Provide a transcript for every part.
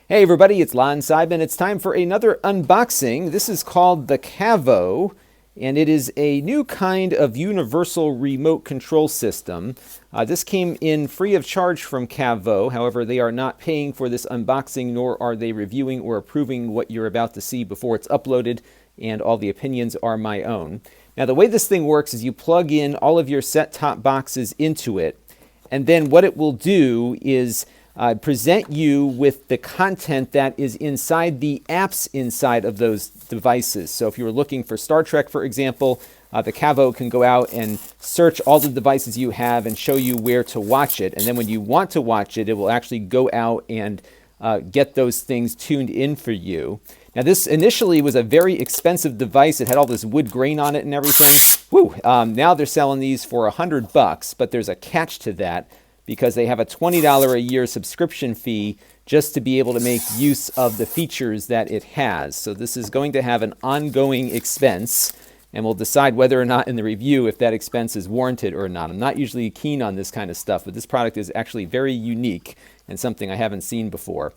Hey everybody, it's Lon Seidman. It's time for another unboxing. This is called the Caavo, and it is a new kind of universal remote control system. This came in free of charge from Caavo. However, they are not paying for this unboxing, nor are they reviewing or approving what you're about to see before it's uploaded, and all the opinions are my own. Now, the way this thing works is you plug in all of your set-top boxes into it, and then what it will do is present you with the content that is inside the apps inside of those devices. So if you were looking for Star Trek, for example, the Caavo can go out and search all the devices you have and show you where to watch it. And then when you want to watch it, it will actually go out and get those things tuned in for you. Now, this initially was a very expensive device. It had all this wood grain on it and everything. Woo! Now they're selling these for $100, but there's a catch to that, because they have a $20 a year subscription fee just to be able to make use of the features that it has. So this is going to have an ongoing expense, and we'll decide whether or not in the review if that expense is warranted or not. I'm not usually keen on this kind of stuff, but this product is actually very unique and something I haven't seen before.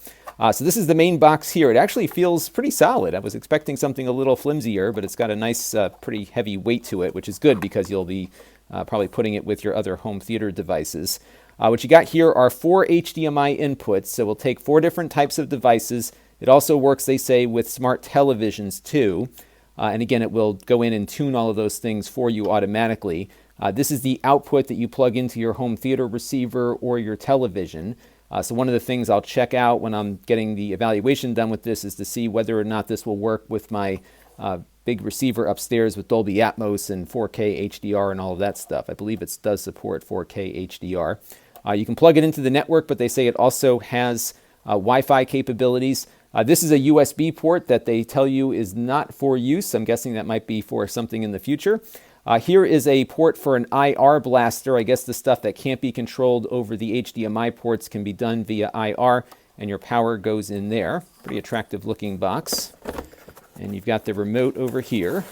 So this is the main box here. It actually feels pretty solid. I was expecting something a little flimsier, but it's got a nice, pretty heavy weight to it, which is good because you'll be probably putting it with your other home theater devices. What you got here are 4 HDMI inputs, so we'll take 4 different types of devices. It also works, they say, with smart televisions too. And again, it will go in and tune all of those things for you automatically. This is the output that you plug into your home theater receiver or your television. So one of the things I'll check out when I'm getting the evaluation done with this is to see whether or not this will work with my big receiver upstairs with Dolby Atmos and 4K HDR and all of that stuff. I believe it does support 4K HDR. You can plug it into the network, but they say it also has Wi-Fi capabilities. This is a USB port that they tell you is not for use. I'm guessing that might be for something in the future. Here is a port for an IR blaster. I guess the stuff that can't be controlled over the HDMI ports can be done via IR, and your power goes in there. Pretty attractive looking box. And you've got the remote over here.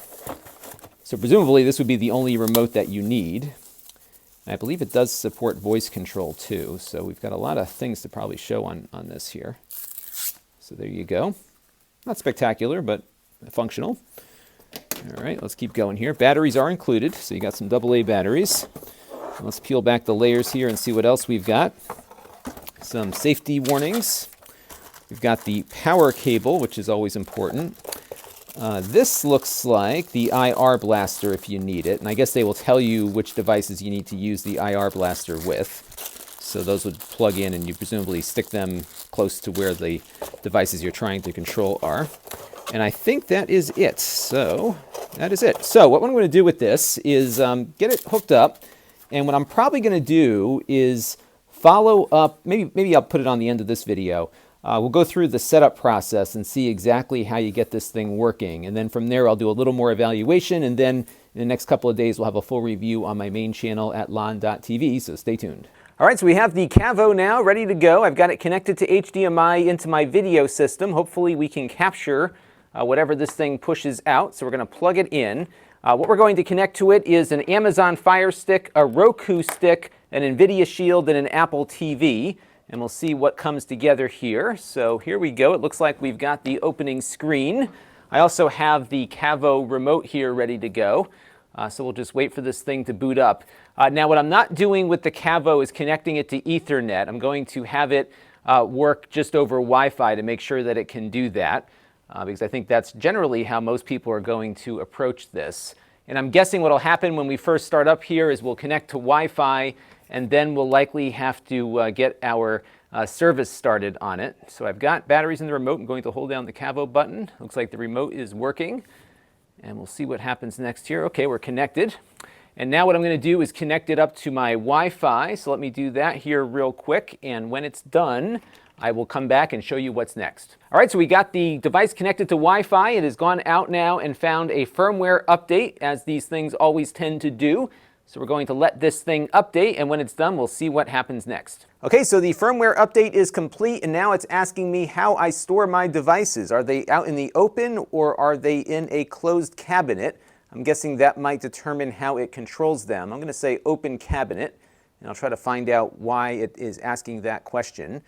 So presumably this would be the only remote that you need. I believe it does support voice control too, so we've got a lot of things to probably show on this here. So there you go. Not spectacular, but functional. All right, let's keep going here. Batteries are included, so you got some AA batteries. Let's peel back the layers here and see what else we've got. Some safety warnings. We've got the power cable, which is always important. This looks like the IR blaster if you need it, and I guess they will tell you which devices you need to use the IR blaster with. So those would plug in and you presumably stick them close to where the devices you're trying to control are. And I think that is it. So that is it. So what I'm going to do with this is get it hooked up, and what I'm probably going to do is follow up, maybe I'll put it on the end of this video. We'll go through the setup process and see exactly how you get this thing working. And then from there, I'll do a little more evaluation. And then in the next couple of days, we'll have a full review on my main channel at lon.tv. So stay tuned. All right, so we have the Caavo now ready to go. I've got it connected to HDMI into my video system. Hopefully we can capture whatever this thing pushes out. So we're going to plug it in. What we're going to connect to it is an Amazon Fire Stick, a Roku stick, an NVIDIA Shield, and an Apple TV. And we'll see what comes together here. So here we go. It looks like we've got the opening screen. I also have the Caavo remote here ready to go. So we'll just wait for this thing to boot up. Now what I'm not doing with the Caavo is connecting it to Ethernet. I'm going to have it work just over Wi-Fi to make sure that it can do that. Because I think that's generally how most people are going to approach this. And I'm guessing what will happen when we first start up here is we'll connect to Wi-Fi, and then we'll likely have to get our service started on it. So I've got batteries in the remote. I'm going to hold down the Caavo button. Looks like the remote is working. And we'll see what happens next here. Okay, we're connected. And now what I'm going to do is connect it up to my Wi-Fi. So let me do that here real quick. And when it's done, I will come back and show you what's next. All right, so we got the device connected to Wi-Fi. It has gone out now and found a firmware update, as these things always tend to do. So we're going to let this thing update, and when it's done, we'll see what happens next. Okay, so the firmware update is complete, and now it's asking me how I store my devices. Are they out in the open, or are they in a closed cabinet? I'm guessing that might determine how it controls them. I'm going to say open cabinet, and I'll try to find out why it is asking that question.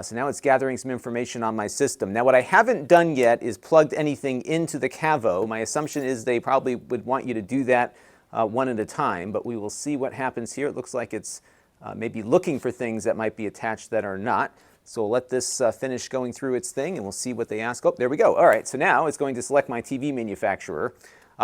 So now it's gathering some information on my system. Now what I haven't done yet is plugged anything into the Caavo. My assumption is they probably would want you to do that one at a time, but we will see what happens here. It looks like it's maybe looking for things that might be attached that are not. So we'll let this finish going through its thing and we'll see what they ask. Oh, there we go. All right, so now it's going to select my TV manufacturer.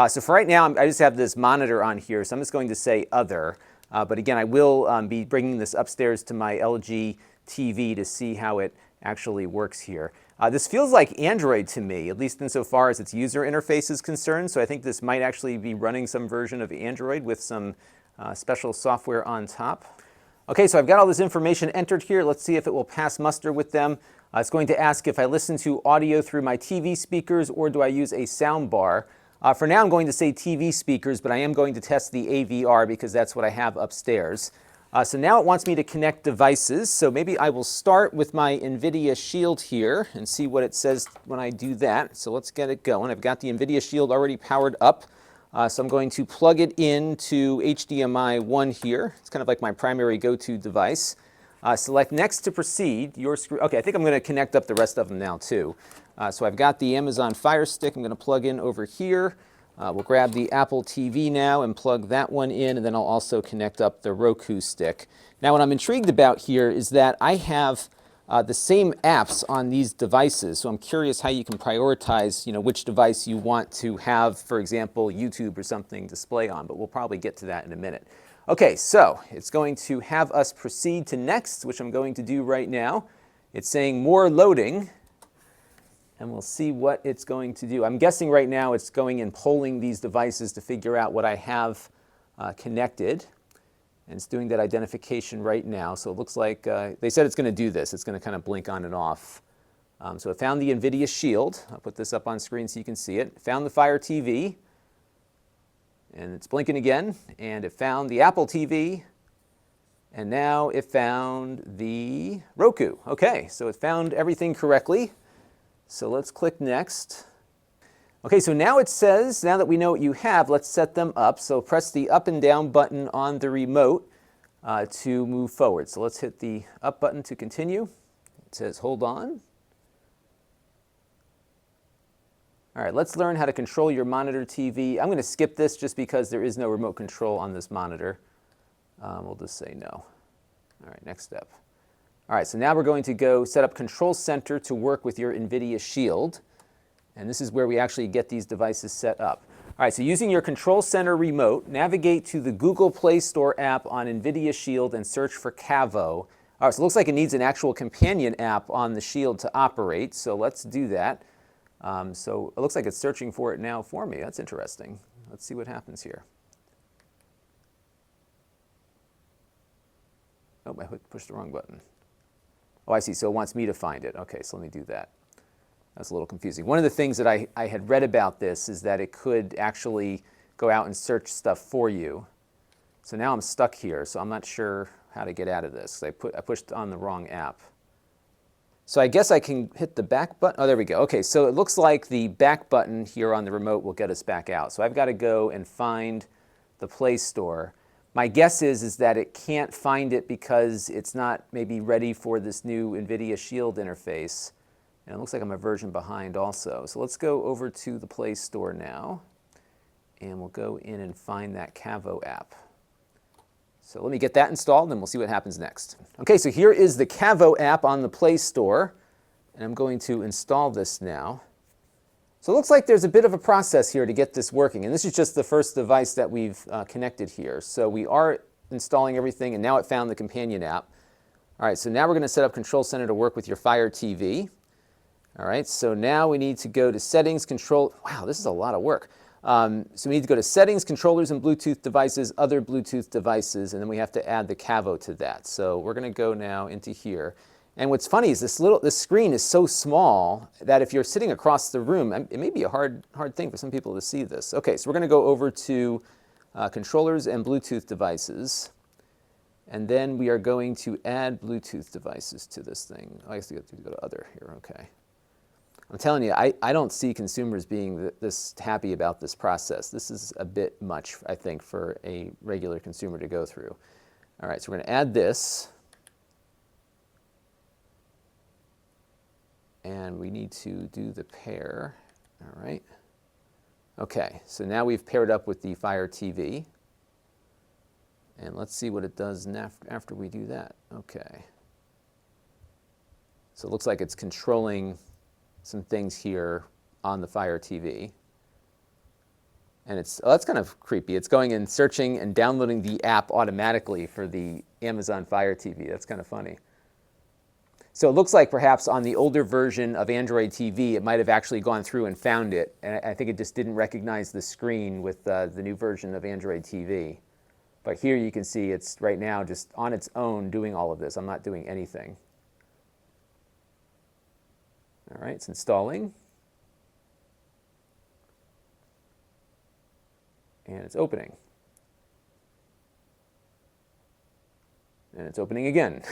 So for right now, I just have this monitor on here, so I'm just going to say Other. But again, I will be bringing this upstairs to my LG TV to see how it actually works here. This feels like Android to me, at least insofar as its user interface is concerned. So I think this might actually be running some version of Android with some special software on top. Okay, so I've got all this information entered here. Let's see if it will pass muster with them. It's going to ask if I listen to audio through my TV speakers or do I use a sound bar. For now, I'm going to say TV speakers, but I am going to test the AVR because that's what I have upstairs. So now it wants me to connect devices. So maybe I will start with my NVIDIA Shield here and see what it says when I do that. So let's get it going. I've got the NVIDIA Shield already powered up. So I'm going to plug it into HDMI 1 here. It's kind of like my primary go-to device. Select Next to proceed. Your screen. Okay, I think I'm going to connect up the rest of them now too. So I've got the Amazon Fire Stick I'm going to plug in over here. We'll grab the Apple TV now and plug that one in, and then I'll also connect up the Roku stick. Now what I'm intrigued about here is that I have the same apps on these devices, so I'm curious how you can prioritize which device you want to have, for example, YouTube or something display on, but we'll probably get to that in a minute. Okay, so it's going to have us proceed to next, which I'm going to do right now. It's saying more loading. And we'll see what it's going to do. I'm guessing right now it's going and polling these devices to figure out what I have connected. And it's doing that identification right now. So it looks like they said it's going to do this. It's going to kind of blink on and off. So it found the NVIDIA Shield. I'll put this up on screen so you can see it. It found the Fire TV. And it's blinking again. And it found the Apple TV. And now it found the Roku. Okay, so it found everything correctly. So let's click Next. Okay, so now it says, now that we know what you have, let's set them up. So press the up and down button on the remote to move forward. So let's hit the up button to continue. It says hold on. All right, let's learn how to control your monitor TV. I'm going to skip this just because there is no remote control on this monitor. We'll just say no. All right, next step. All right, so now we're going to go set up Control Center to work with your NVIDIA Shield. And this is where we actually get these devices set up. All right, so using your Control Center remote, navigate to the Google Play Store app on NVIDIA Shield and search for Caavo. All right, so it looks like it needs an actual companion app on the Shield to operate, so let's do that. So it looks like it's searching for it now for me. That's interesting. Let's see what happens here. Oh, I pushed the wrong button. Oh, I see. So it wants me to find it. Okay, so let me do that. That's a little confusing. One of the things that I had read about this is that it could actually go out and search stuff for you. So now I'm stuck here, so I'm not sure how to get out of this. I pushed on the wrong app. So I guess I can hit the back button. Oh, there we go. Okay, so it looks like the back button here on the remote will get us back out. So I've got to go and find the Play Store. My guess is that it can't find it because it's not maybe ready for this new NVIDIA Shield interface. And it looks like I'm a version behind also. So let's go over to the Play Store now. And we'll go in and find that Caavo app. So let me get that installed, and then we'll see what happens next. Okay, so here is the Caavo app on the Play Store. And I'm going to install this now. So it looks like there's a bit of a process here to get this working. And this is just the first device that we've connected here. So we are installing everything, and now it found the companion app. All right, so now we're going to set up Control Center to work with your Fire TV. All right, so now we need to go to Settings, Control. Wow, this is a lot of work. So we need to go to Settings, Controllers and Bluetooth Devices, Other Bluetooth Devices, and then we have to add the Caavo to that. So we're going to go now into here. And what's funny is this screen is so small that if you're sitting across the room, it may be a hard thing for some people to see this. Okay, so we're going to go over to Controllers and Bluetooth Devices. And then we are going to add Bluetooth devices to this thing. I guess we have to go to Other here, okay. I'm telling you, I don't see consumers being this happy about this process. This is a bit much, I think, for a regular consumer to go through. All right, so we're going to add this. And we need to do the pair. All right. Okay, so now we've paired up with the Fire TV. And let's see what it does after we do that. Okay. So it looks like it's controlling some things here on the Fire TV. And that's kind of creepy. It's going and searching and downloading the app automatically for the Amazon Fire TV. That's kind of funny. So it looks like perhaps on the older version of Android TV, it might have actually gone through and found it. And I think it just didn't recognize the screen with the new version of Android TV. But here you can see it's right now just on its own doing all of this. I'm not doing anything. All right, it's installing. And it's opening. And it's opening again.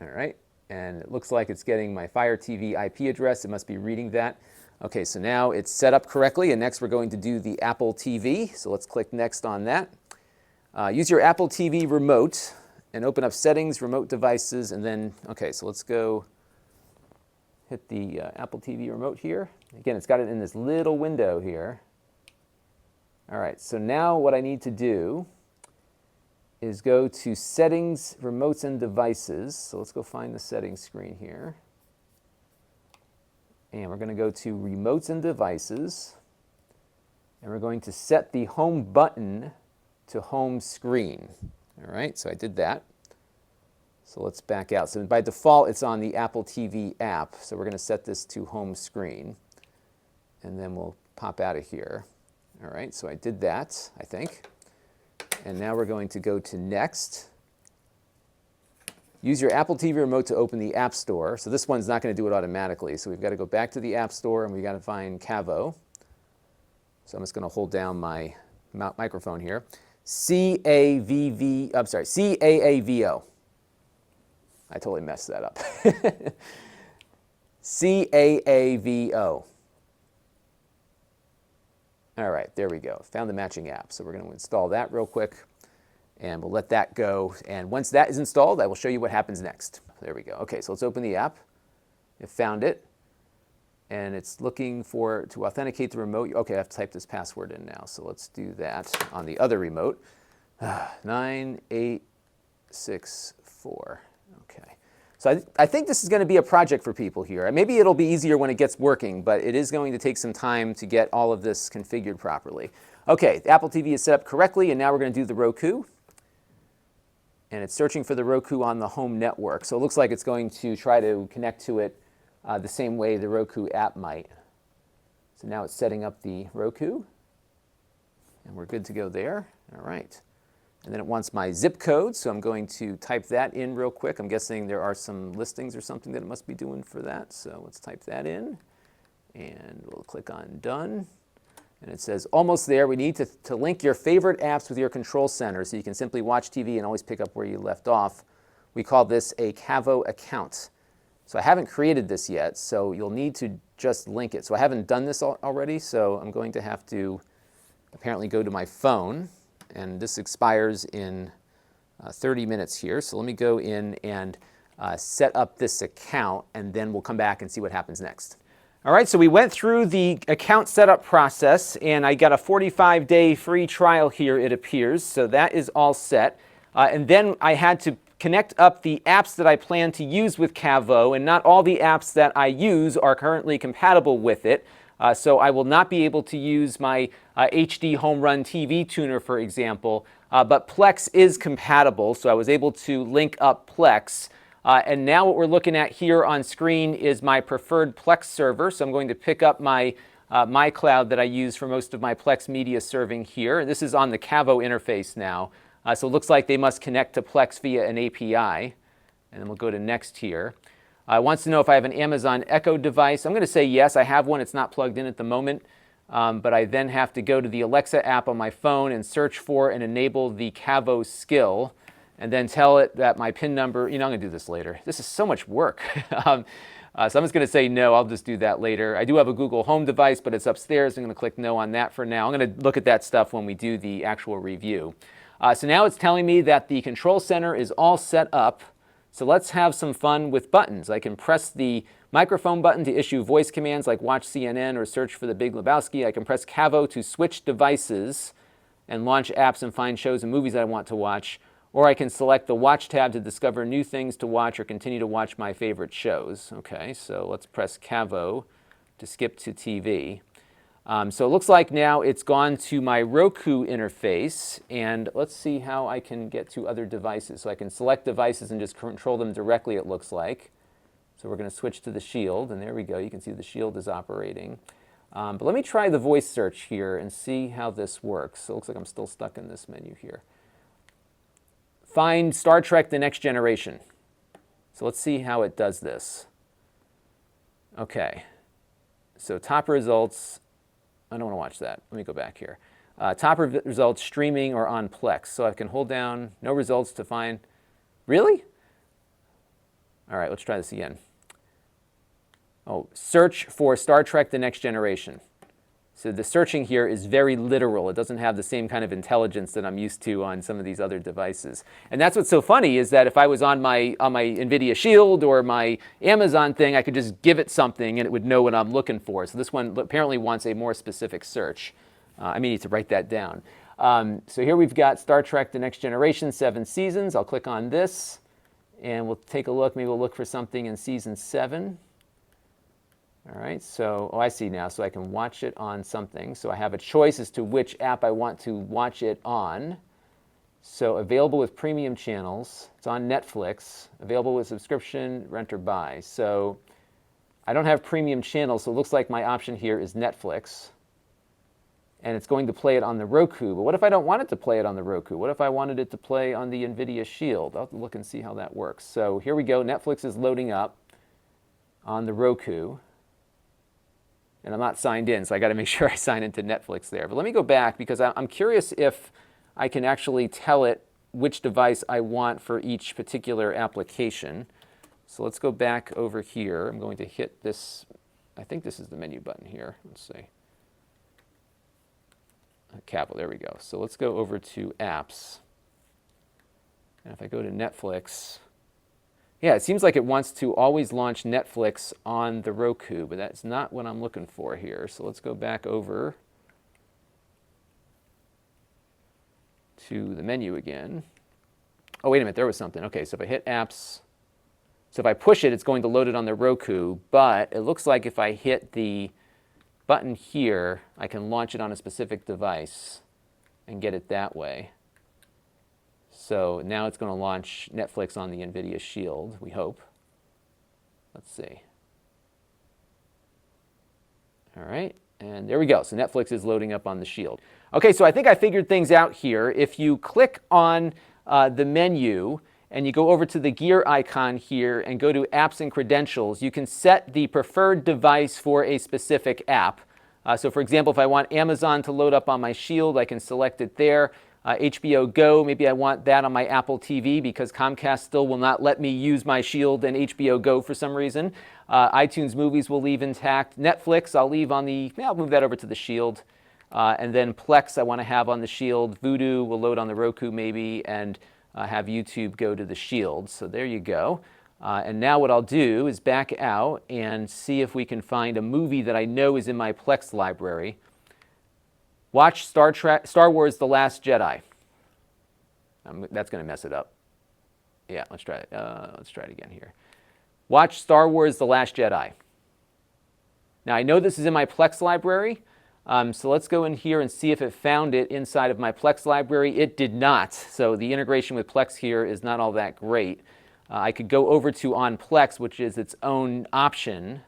All right, and it looks like it's getting my Fire TV IP address. It must be reading that. Okay, so now it's set up correctly, and next we're going to do the Apple TV. So let's click next on that. Use your Apple TV remote and open up Settings, Remote Devices, and then, okay, so let's go hit the Apple TV remote here. Again, it's got it in this little window here. All right, so now what I need to do is go to Settings, Remotes, and Devices. So let's go find the settings screen here. And we're going to go to Remotes and Devices. And we're going to set the Home button to Home Screen. All right, so I did that. So let's back out. So by default, it's on the Apple TV app. So we're going to set this to Home Screen. And then we'll pop out of here. All right, so I did that, I think. And now we're going to go to Next. Use your Apple TV remote to open the App Store. So this one's not going to do it automatically. So we've got to go back to the App Store, and we've got to find Caavo. So I'm just going to hold down my microphone here. C-A-A-V-O. I totally messed that up. C-A-A-V-O. All right, there we go. Found the matching app. So we're going to install that real quick, and we'll let that go. And once that is installed, I will show you what happens next. There we go. Okay, so let's open the app. It found it, and it's looking to authenticate the remote. Okay, I have to type this password in now. So let's do that on the other remote. 9864. Okay. So I think this is going to be a project for people here. Maybe it'll be easier when it gets working, but it is going to take some time to get all of this configured properly. Okay, the Apple TV is set up correctly, and now we're going to do the Roku. And it's searching for the Roku on the home network. So it looks like it's going to try to connect to it the same way the Roku app might. So now it's setting up the Roku, and we're good to go there. All right. And then it wants my zip code, so I'm going to type that in real quick. I'm guessing there are some listings or something that it must be doing for that. So let's type that in, and we'll click on Done. And it says, almost there. We need to link your favorite apps with your control center so you can simply watch TV and always pick up where you left off. We call this a Caavo account. So I haven't created this yet, so you'll need to just link it. So I haven't done this already, so I'm going to have to apparently go to my phone. And this expires in 30 minutes here. So let me go in and set up this account, and then we'll come back and see what happens next. All right, so we went through the account setup process, and I got a 45-day free trial here, it appears. So that is all set. And then I had to connect up the apps that I plan to use with Caavo, and not all the apps that I use are currently compatible with it. So I will not be able to use my HD Home Run TV tuner, for example, but Plex is compatible, so I was able to link up Plex. And now what we're looking at here on screen is my preferred Plex server, so I'm going to pick up my cloud that I use for most of my Plex media serving here. This is on the Caavo interface now, so it looks like they must connect to Plex via an API. And then we'll go to Next here. It wants to know if I have an Amazon Echo device. I'm going to say yes, I have one. It's not plugged in at the moment. But I then have to go to the Alexa app on my phone and search for and enable the Caavo skill, and then tell it that my PIN number, I'm going to do this later. This is so much work. So I'm just going to say no, I'll just do that later. I do have a Google Home device, but it's upstairs. I'm going to click no on that for now. I'm going to look at that stuff when we do the actual review. So now it's telling me that the control center is all set up So let's have some fun with buttons. I can press the microphone button to issue voice commands like watch CNN or search for The Big Lebowski. I can press Caavo to switch devices and launch apps and find shows and movies that I want to watch. Or I can select the Watch tab to discover new things to watch or continue to watch my favorite shows. Okay, so let's press Caavo to skip to TV. So it looks like now it's gone to my Roku interface, and let's see how I can get to other devices. So I can select devices and just control them directly, it looks like. So we're going to switch to the Shield, and there we go. You can see the Shield is operating. But let me try the voice search here and see how this works. So it looks like I'm still stuck in this menu here. Find Star Trek: The Next Generation. So let's see how it does this. Okay. So top results. I don't want to watch that. Let me go back here. Top results, streaming or on Plex. So I can hold down no results to find. Really? All right, let's try this again. Oh, search for Star Trek: The Next Generation. So the searching here is very literal. It doesn't have the same kind of intelligence that I'm used to on some of these other devices. And that's what's so funny is that if I was on my NVIDIA Shield or my Amazon thing, I could just give it something and it would know what I'm looking for. So this one apparently wants a more specific search. I may need to write that down. So here we've got Star Trek: The Next Generation, 7 seasons. I'll click on this and we'll take a look. Maybe we'll look for something in season 7. All right, so, I see now, so I can watch it on something. So I have a choice as to which app I want to watch it on. So available with premium channels. It's on Netflix. Available with subscription, rent or buy. So I don't have premium channels, so it looks like my option here is Netflix. And it's going to play it on the Roku. But what if I don't want it to play it on the Roku? What if I wanted it to play on the NVIDIA Shield? I'll have to look and see how that works. So here we go. Netflix is loading up on the Roku. And I'm not signed in, so I got to make sure I sign into Netflix there. But let me go back because I'm curious if I can actually tell it which device I want for each particular application. So let's go back over here. I'm going to hit this. I think this is the menu button here. Let's see. Caavo, there we go. So let's go over to apps. And if I go to Netflix, yeah, it seems like it wants to always launch Netflix on the Roku, but that's not what I'm looking for here. So let's go back over to the menu again. Oh, wait a minute, there was something. Okay, so if I hit apps, so if I push it, it's going to load it on the Roku, but it looks like if I hit the button here, I can launch it on a specific device and get it that way. So now it's going to launch Netflix on the NVIDIA Shield, we hope. Let's see. All right, and there we go. So Netflix is loading up on the Shield. Okay, so I think I figured things out here. If you click on the menu and you go over to the gear icon here and go to Apps and Credentials, you can set the preferred device for a specific app. So for example, if I want Amazon to load up on my Shield, I can select it there. HBO Go, maybe I want that on my Apple TV because Comcast still will not let me use my Shield and HBO Go for some reason. iTunes Movies will leave intact. Netflix, I'll leave on the, I'll move that over to the Shield. And then Plex I want to have on the Shield. Vudu will load on the Roku maybe, and have YouTube go to the Shield. So there you go. And now what I'll do is back out and see if we can find a movie that I know is in my Plex library. Watch Star Wars: The Last Jedi. That's going to mess it up. Yeah, let's try it. Let's try it again here. Watch Star Wars: The Last Jedi. Now I know this is in my Plex library, so let's go in here and see if it found it inside of my Plex library. It did not, so the integration with Plex here is not all that great. I could go over to On Plex, which is its own option,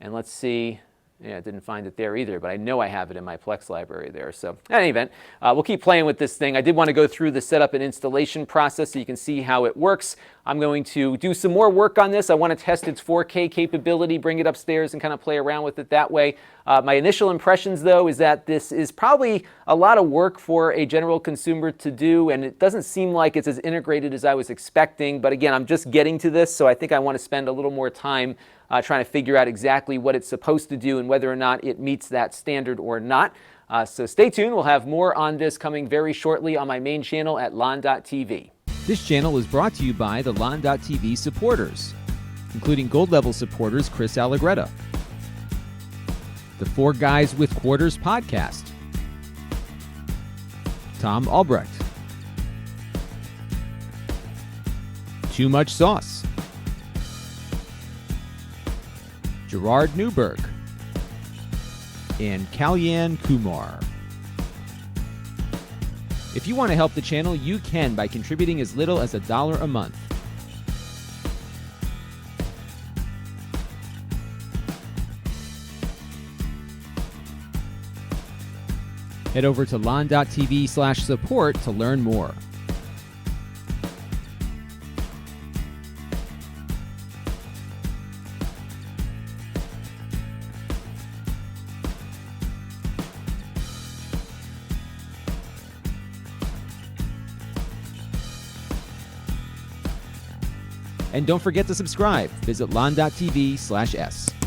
and let's see. Yeah, I didn't find it there either, but I know I have it in my Plex library there. So in any event, we'll keep playing with this thing. I did want to go through the setup and installation process so you can see how it works. I'm going to do some more work on this. I want to test its 4K capability, bring it upstairs and kind of play around with it that way. My initial impressions, though, is that this is probably a lot of work for a general consumer to do, and it doesn't seem like it's as integrated as I was expecting. But again, I'm just getting to this, so I think I want to spend a little more time trying to figure out exactly what it's supposed to do and whether or not it meets that standard or not. So stay tuned. We'll have more on this coming very shortly on my main channel at lon.tv. This channel is brought to you by the Lon.TV supporters, including gold level supporters Chris Allegretta, the Four Guys with Quarters podcast, Tom Albrecht, Too Much Sauce, Gerard Newberg, and Kalyan Kumar. If you want to help the channel, you can by contributing as little as $1 a month. Head over to lon.tv/support to learn more. And don't forget to subscribe. Visit lon.tv/s.